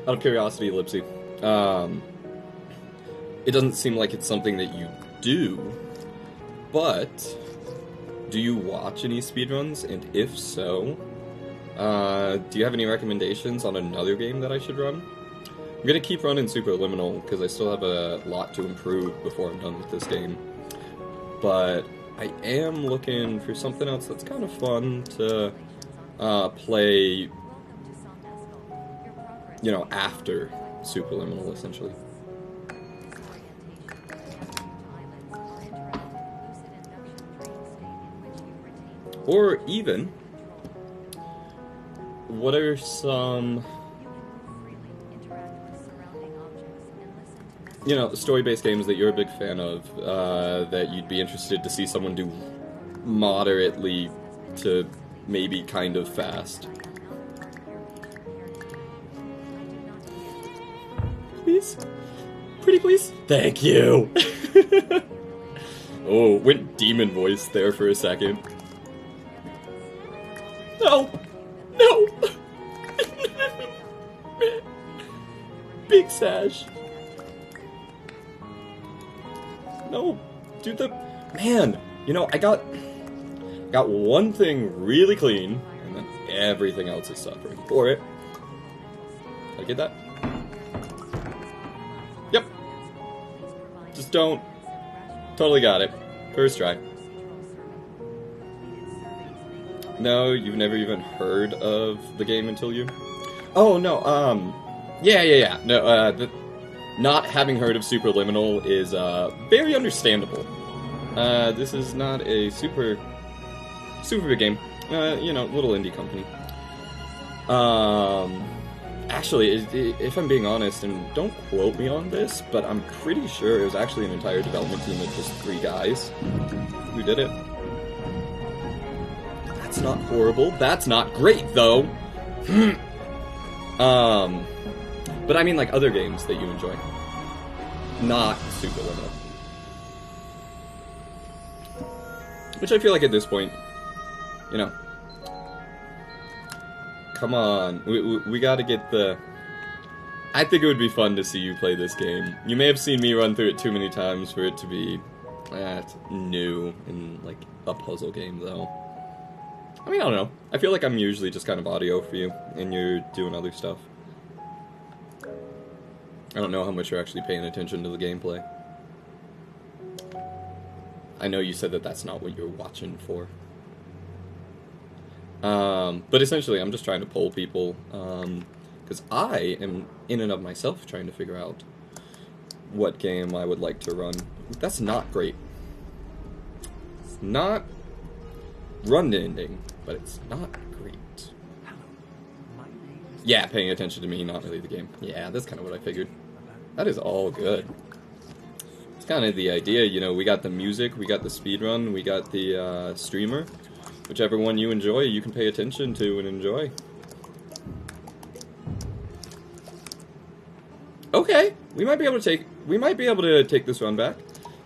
Out of curiosity, Lipsy, it doesn't seem like it's something that you do, but do you watch any speedruns? And if so, do you have any recommendations on another game that I should run? I'm gonna keep running Superliminal because I still have a lot to improve before I'm done with this game. But I am looking for something else that's kind of fun to play, you know, after Superliminal, essentially. Or even, what are some, you know, story-based games that you're a big fan of, that you'd be interested to see someone do moderately to maybe kind of fast? Please? Pretty please? Thank you! Oh, went demon voice there for a second. No! No! Big Sash. No, dude, man, you know, I got one thing really clean, and then everything else is suffering for it. Did I get that? Yep. Just don't. Totally got it. First try. No, you've never even heard of the game until you... Oh, no, yeah. No, not having heard of Superliminal is, very understandable. This is not a super big game. You know, little indie company. Actually, if I'm being honest, and don't quote me on this, but I'm pretty sure it was actually an entire development team of just 3 guys who did it. That's not horrible. That's not great, though. But I mean, like, other games that you enjoy. Not Superliminal. Which I feel like at this point, you know, come on, we gotta get the... I think it would be fun to see you play this game. You may have seen me run through it too many times for it to be new in, like, a puzzle game, though. I mean, I don't know. I feel like I'm usually just kind of audio for you, and you're doing other stuff. I don't know how much you're actually paying attention to the gameplay. I know you said that that's not what you're watching for. But essentially, I'm just trying to poll people, because I am, in and of myself, trying to figure out what game I would like to run. That's not great. It's not run-ending, but it's not great. Yeah, paying attention to me, not really the game. Yeah, that's kind of what I figured. That is all good. It's kind of the idea, you know, we got the music, we got the speedrun, we got the streamer. Whichever one you enjoy, you can pay attention to and enjoy. Okay, we might be able to take this run back.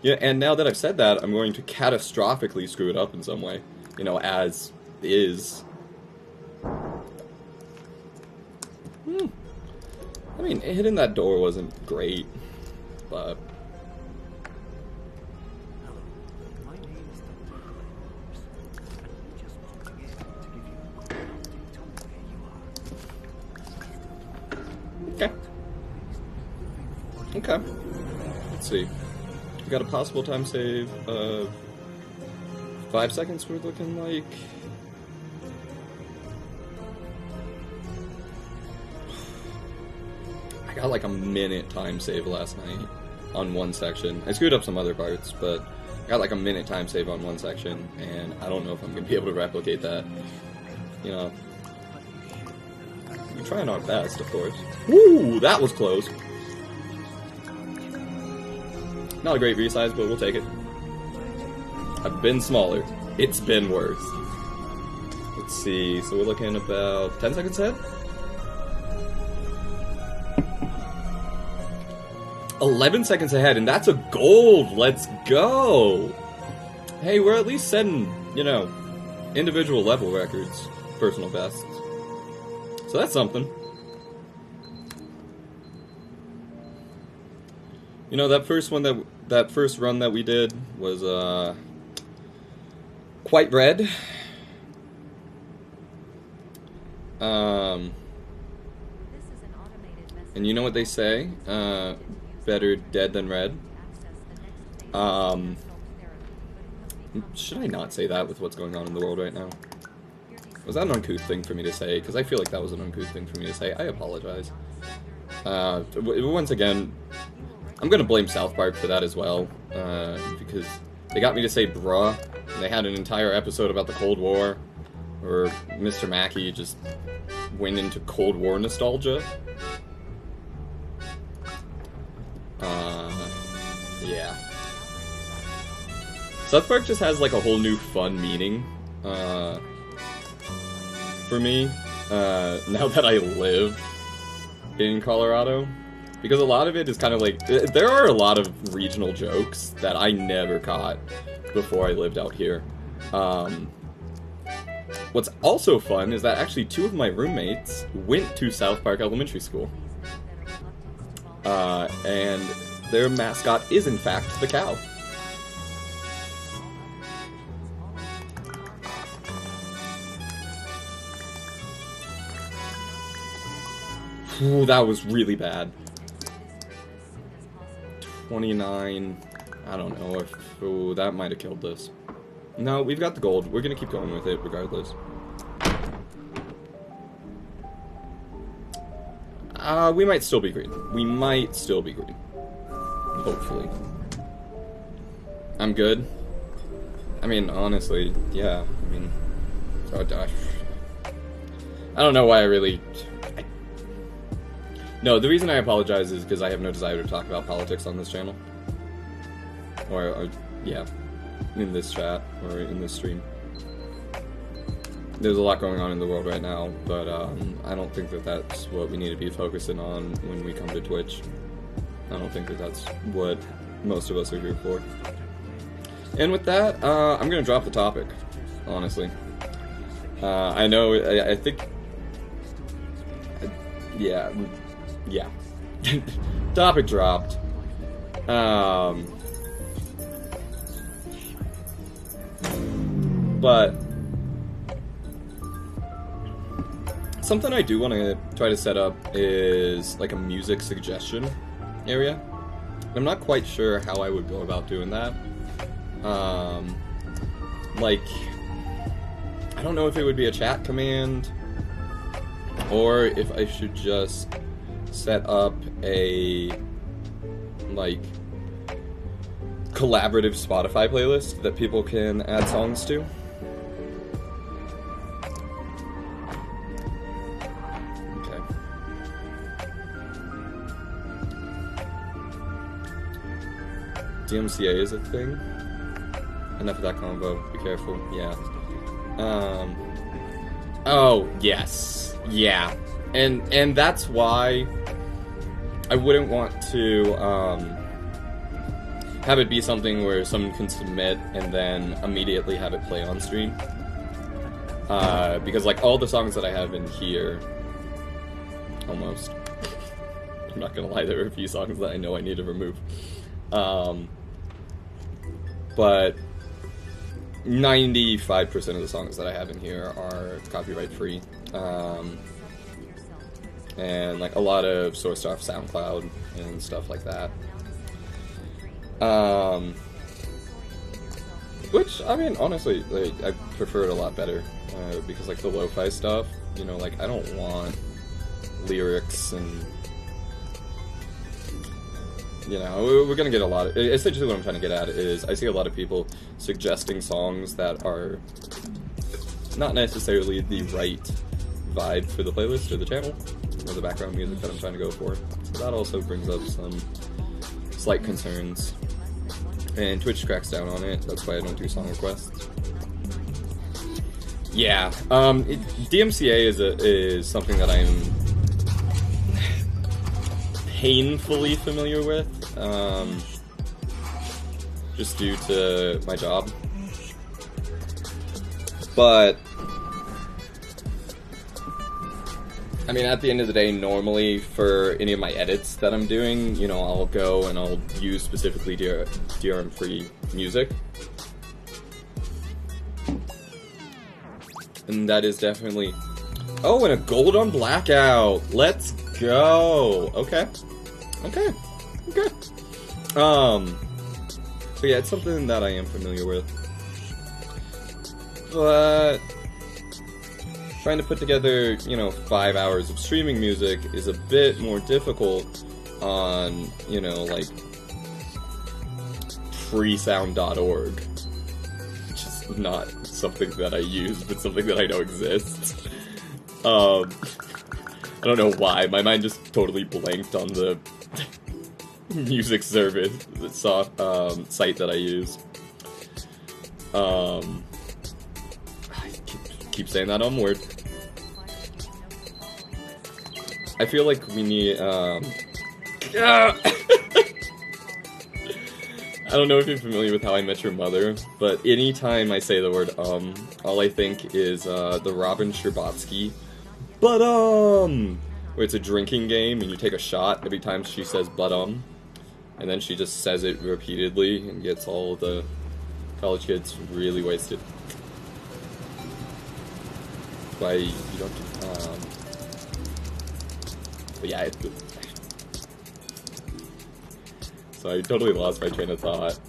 Yeah, and now that I've said that, I'm going to catastrophically screw it up in some way. You know, as is. I mean, hitting that door wasn't great, but... Okay. Okay. Let's see. We got a possible time save of 5 seconds, we're looking like. I got like a minute time save last night on one section. I screwed up some other parts, but I got like a minute time save on one section, and I don't know if I'm going to be able to replicate that. You know, we're trying our best, of course. Woo, that was close. Not a great resize, but we'll take it. I've been smaller. It's been worse. Let's see, so we're looking about 10 seconds ahead? 11 seconds ahead, and that's a gold! Let's go! Hey, we're at least setting, you know, individual level records, personal bests. So that's something. You know, that first run that we did was quite red. And you know what they say? Better dead than red. Should I not say that with what's going on in the world right now? Was that an uncouth thing for me to say? Because I feel like that was an uncouth thing for me to say. I apologize. Once again, I'm gonna blame South Park for that as well, because they got me to say bruh, and they had an entire episode about the Cold War, where Mr. Mackey just went into Cold War nostalgia. Yeah. South Park just has like a whole new fun meaning, for me, now that I live in Colorado. Because a lot of it is kind of like, there are a lot of regional jokes that I never caught before I lived out here. What's also fun is that actually 2 of my roommates went to South Park Elementary School. And their mascot is in fact the cow. Ooh, that was really bad. 29, I don't know if, ooh, that might have killed this. No, we've got the gold. We're gonna keep going with it regardless. We might still be green. We might still be green. Hopefully. I'm good. I mean, honestly, yeah. I mean, oh gosh. I don't know why I really... No, the reason I apologize is because I have no desire to talk about politics on this channel. Or yeah, in this chat, or in this stream. There's a lot going on in the world right now, but I don't think that that's what we need to be focusing on when we come to Twitch. I don't think that that's what most of us are here for. And with that, I'm going to drop the topic, honestly. I know, I think... Yeah. Topic dropped. But something I do want to try to set up is like a music suggestion area. I'm not quite sure how I would go about doing that. Like, I don't know if it would be a chat command or if I should just set up a, like, collaborative Spotify playlist that people can add songs to. Okay. DMCA is a thing. Enough of that combo. Be careful. Yeah. Oh, yes. Yeah. And that's why I wouldn't want to have it be something where someone can submit and then immediately have it play on stream. Because like all the songs that I have in here, almost, I'm not gonna lie, there are a few songs that I know I need to remove. But 95% of the songs that I have in here are copyright free. And like a lot of source stuff, SoundCloud and stuff like that. Which, I mean, honestly, like, I prefer it a lot better, because like the lo-fi stuff, you know, like I don't want lyrics and, you know, we're gonna get a lot of, essentially what I'm trying to get at is I see a lot of people suggesting songs that are not necessarily the right vibe for the playlist or the channel, or the background music that I'm trying to go for. So that also brings up some slight concerns. And Twitch cracks down on it, that's why I don't do song requests. Yeah, DMCA is something that I'm painfully familiar with, just due to my job. But I mean, at the end of the day, normally for any of my edits that I'm doing, you know, I'll go and I'll use specifically DRM-free music. And that is definitely... Oh, and a gold on blackout! Let's go! Okay. Okay. Okay. So yeah, it's something that I am familiar with. But... trying to put together, you know, 5 hours of streaming music is a bit more difficult on, you know, like, freesound.org. Which is not something that I use, but something that I know exists. I don't know why, my mind just totally blanked on the music service site that I use. I keep saying that on word. I feel like we need, I don't know if you're familiar with How I Met Your Mother, but anytime I say the word all I think is the Robin Scherbatsky where it's a drinking game and you take a shot every time she says and then she just says it repeatedly and gets all the college kids really wasted. That's why you don't do, but yeah, so I totally lost my train of thought.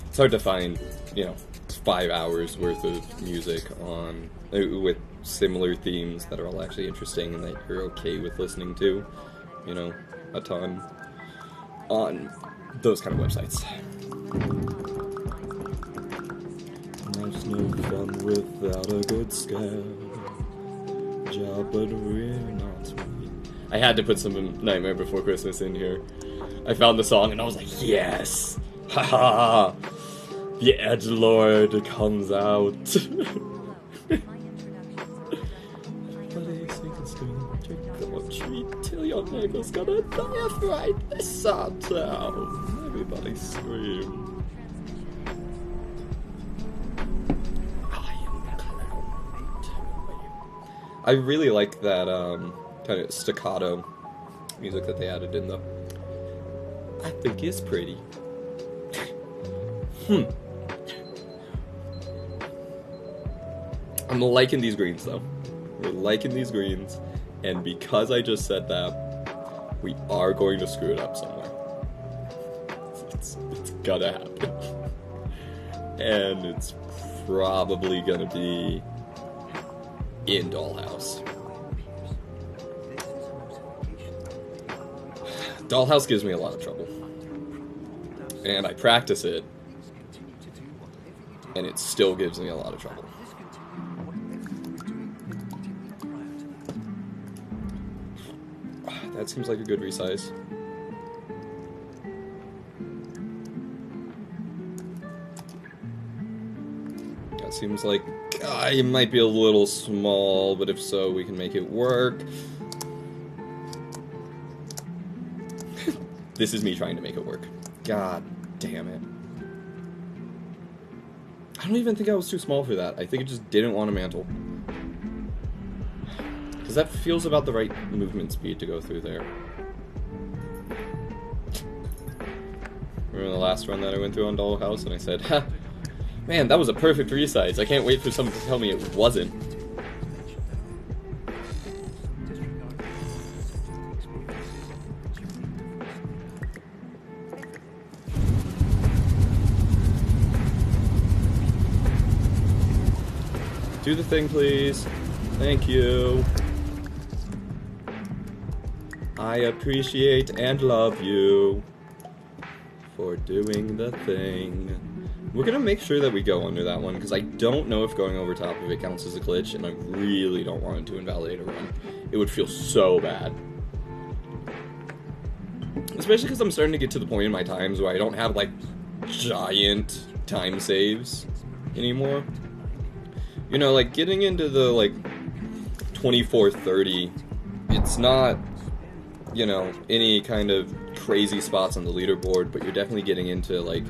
It's hard to find, you know, 5 hours worth of music on with similar themes that are all actually interesting and that you're okay with listening to, you know, a ton on those kind of websites. Life's no fun without a good scare. Job, but we're not. I had to put some Nightmare Before Christmas in here. I found the song and I was like, yes! Haha! The edgelord comes out. Treat till your neighbor's gonna die of fright. This sad town. Everybody scream. I really like that kind of staccato music that they added in, though. I think it's pretty. I'm liking these greens, though. We're liking these greens, and because I just said that, we are going to screw it up somewhere. It's gonna happen. And it's probably gonna be in Dollhouse. Dollhouse gives me a lot of trouble. And I practice it, and it still gives me a lot of trouble. That seems like a good resize. That seems like it might be a little small, but if so, we can make it work. This is me trying to make it work. God damn it. I don't even think I was too small for that. I think it just didn't want a mantle. Because that feels about the right movement speed to go through there. Remember the last run that I went through on Dollhouse and I said, ha, man, that was a perfect resize. I can't wait for someone to tell me it wasn't. Do the thing, please. Thank you. I appreciate and love you for doing the thing. We're gonna make sure that we go under that one, because I don't know if going over top of it counts as a glitch, and I really don't want it to invalidate a run. It would feel so bad. Especially because I'm starting to get to the point in my times where I don't have, like, giant time saves anymore. You know, like, getting into the, like, 24-30, it's not, you know, any kind of crazy spots on the leaderboard, but you're definitely getting into, like,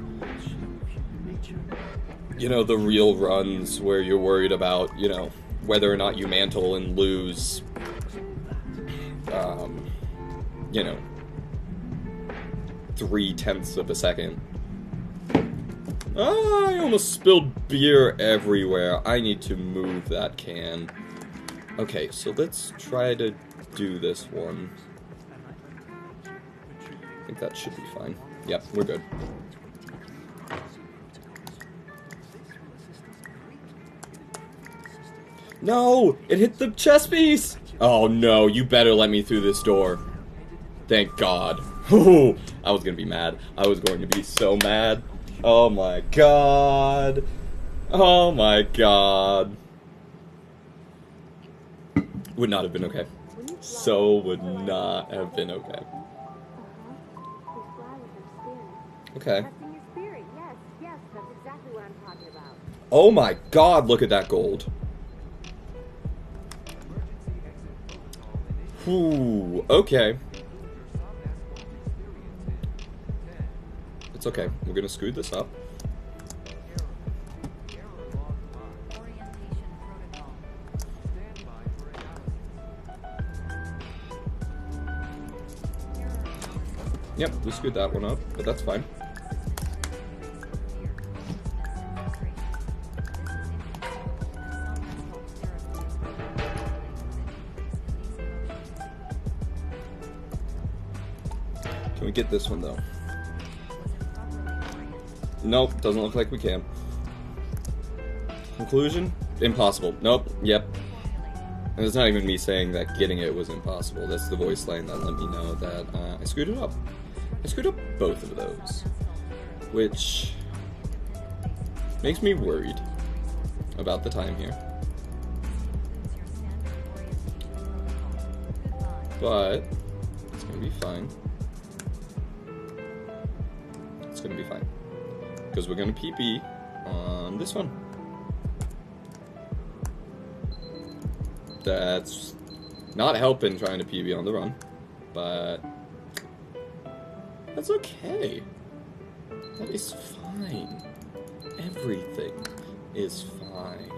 you know, the real runs where you're worried about, you know, whether or not you mantle and lose, you know, 0.3 of a second. Ah, I almost spilled beer everywhere. I need to move that can. Okay, so let's try to do this one. I think that should be fine. Yep, we're good. No! It hit the chess piece! Oh no, you better let me through this door. Thank God. Ooh, I was gonna be mad. I was going to be so mad. Oh my God. Oh my God. Would not have been okay. So would not have been okay. Okay. Oh my God, look at that gold. Ooh, okay. It's okay. We're gonna screw this up. Yep, we screwed that one up, but that's fine. Can we get this one, though? Nope, doesn't look like we can. Conclusion? Impossible. Nope, yep. And it's not even me saying that getting it was impossible. That's the voice line that let me know that I screwed it up. I screwed up both of those. Which makes me worried about the time here. But it's gonna be fine. It's gonna be fine. Because we're gonna PP on this one. That's not helping trying to PB on the run, but that's okay. That is fine. Everything is fine.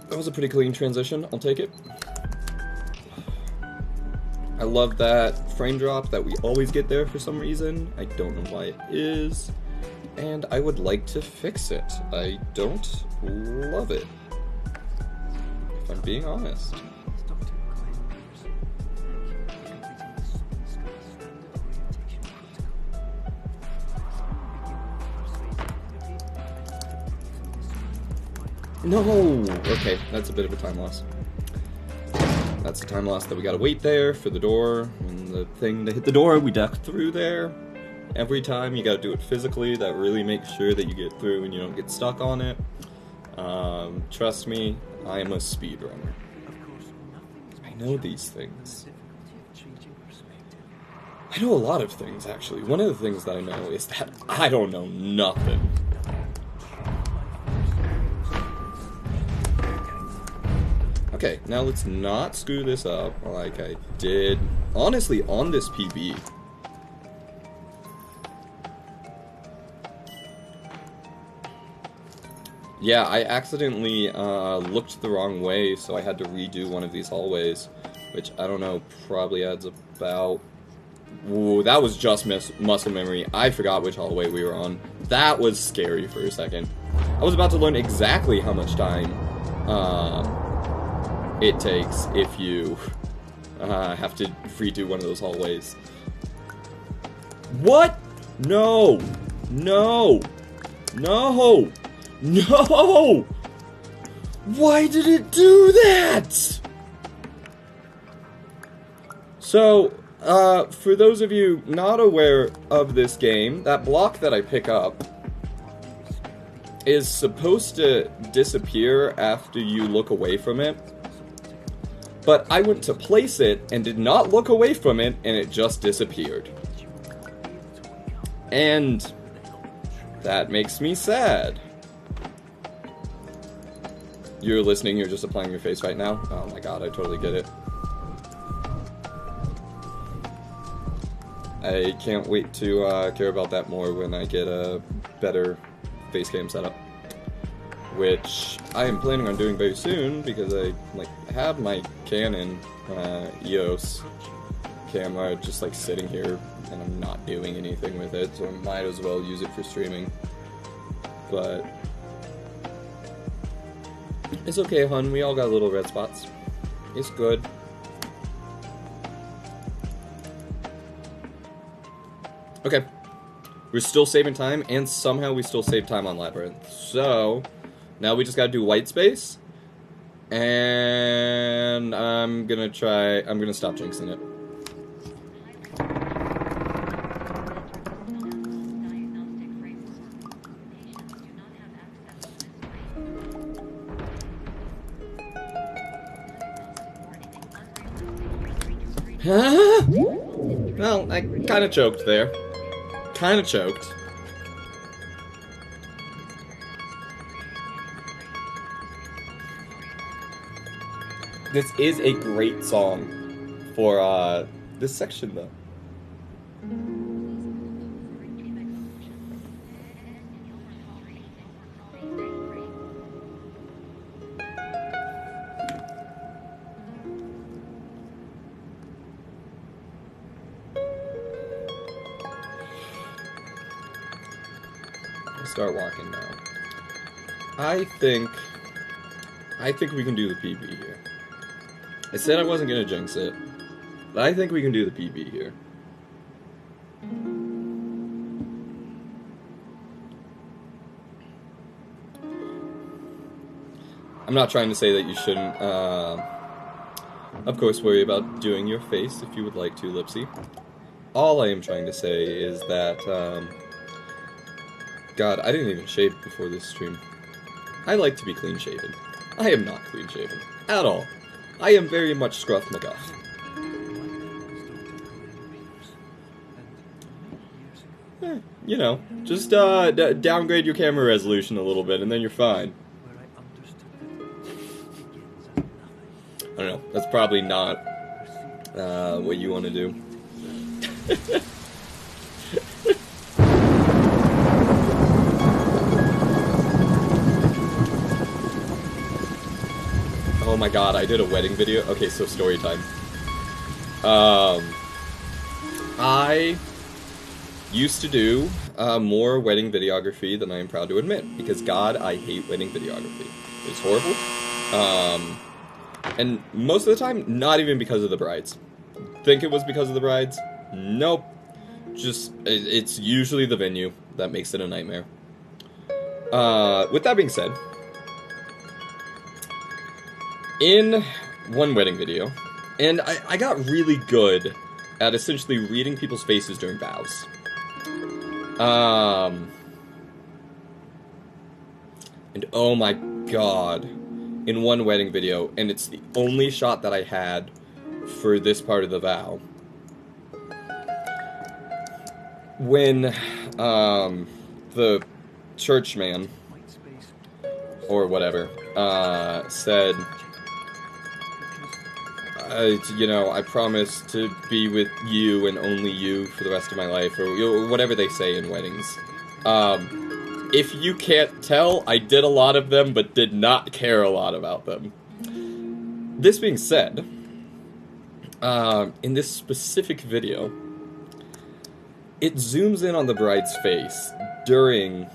That was a pretty clean transition. I'll take it. I love that frame drop that we always get there for some reason. I don't know why it is. And I would like to fix it. I don't love it, if I'm being honest. No! Okay, that's a bit of a time loss. That's a time loss that we gotta wait there for the door, and the thing to hit the door, we duck through there. Every time you gotta do it physically, that really makes sure that you get through and you don't get stuck on it. Trust me, I am a speedrunner. I know these things. I know a lot of things, actually. One of the things that I know is that I don't know nothing. Okay, now let's not screw this up like I did, honestly, on this PB. Yeah, I accidentally looked the wrong way, so I had to redo one of these hallways, which, I don't know, probably adds about... Ooh, that was just muscle memory. I forgot which hallway we were on. That was scary for a second. I was about to learn exactly how much time it takes if you have to redo one of those hallways. What? No! No! No! No! Why did it do that? So, for those of you not aware of this game, that block that I pick up is supposed to disappear after you look away from it. But I went to place it and did not look away from it, and it just disappeared. And that makes me sad. You're listening, you're just applying your face right now? Oh my god, I totally get it. I can't wait to care about that more when I get a better face cam setup, which I am planning on doing very soon because I have my Canon EOS camera just sitting here and I'm not doing anything with it, so I might as well use it for streaming. But it's okay, hun. We all got little red spots. It's good. Okay. We're still saving time, and somehow we still save time on Labyrinth. So, now we just gotta do white space. And I'm gonna stop jinxing it. Well, I kinda choked there. Kinda choked. This is a great song for this section though. Start walking now. I think we can do the PB here. I said I wasn't gonna jinx it, but I think we can do the PB here. I'm not trying to say that you shouldn't, of course, worry about doing your face if you would like to, Lipsy. All I am trying to say is that, God, I didn't even shave before this stream. I like to be clean-shaven. I am not clean-shaven. At all. I am very much Scruff McGuff. You know, just downgrade your camera resolution a little bit and then you're fine. I don't know, that's probably not what you want to do. Oh my god, I did a wedding video. Okay, so story time. I used to do more wedding videography than I am proud to admit, because God, I hate wedding videography. It's horrible. And most of the time, not even because of the brides. Think it was because of the brides? Nope. Just, it's usually the venue that makes it a nightmare. With that being said, in one wedding video, and I got really good at essentially reading people's faces during vows. And oh my god, in one wedding video, and it's the only shot that I had for this part of the vow, when the churchman, or whatever, said, you know, I promise to be with you and only you for the rest of my life, or whatever they say in weddings. If you can't tell, I did a lot of them, but did not care a lot about them. This being said, in this specific video, it zooms in on the bride's face during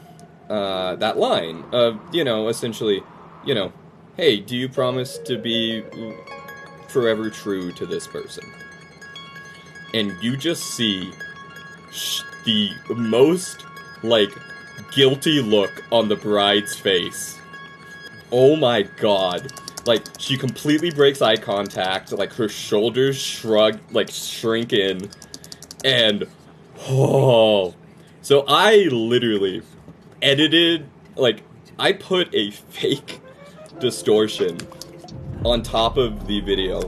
that line of, you know, essentially, you know, hey, do you promise to be forever true to this person? And you just see the most, like, guilty look on the bride's face. Oh my god. Like, she completely breaks eye contact, like, her shoulders shrug, like, shrink in, and, oh. So I literally edited, like, I put a fake distortion on top of the video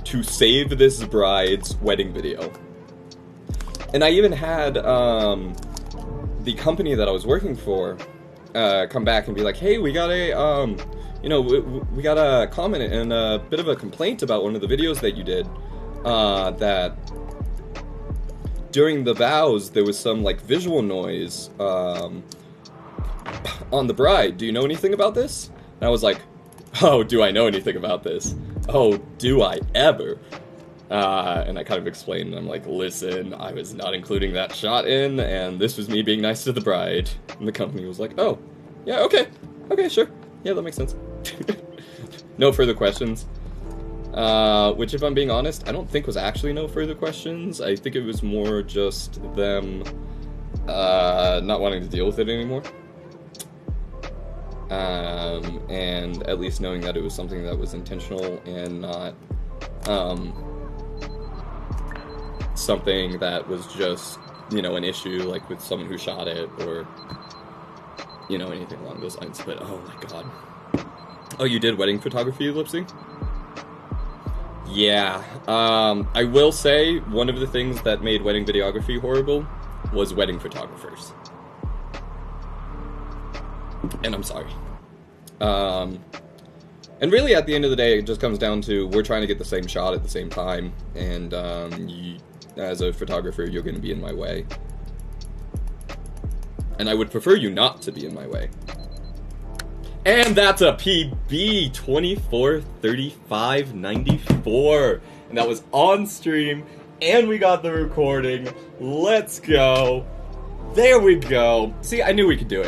to save this bride's wedding video. And I even had the company that I was working for come back and be like, hey, we got a you know, we got a comment and a bit of a complaint about one of the videos that you did that during the vows, there was some, like, visual noise, on the bride. Do you know anything about this? And I was like, oh, do I know anything about this? Oh, do I ever? And I kind of explained, and I'm like, listen, I was not including that shot in, and this was me being nice to the bride. And the company was like, oh, yeah, okay, sure. Yeah, that makes sense. No further questions. Which, if I'm being honest, I don't think was actually no further questions. I think it was more just them, not wanting to deal with it anymore. And at least knowing that it was something that was intentional and not, something that was just, you know, an issue, like with someone who shot it, or, you know, anything along those lines. But, oh my god. Oh, you did wedding photography, Lipsy? Yeah, I will say, one of the things that made wedding videography horrible was wedding photographers. And I'm sorry. And really, at the end of the day, it just comes down to, we're trying to get the same shot at the same time, and, as a photographer, you're going to be in my way. And I would prefer you not to be in my way. And that's a PB, 24:35:94. And that was on stream, and we got the recording. Let's go. There we go. See, I knew we could do it.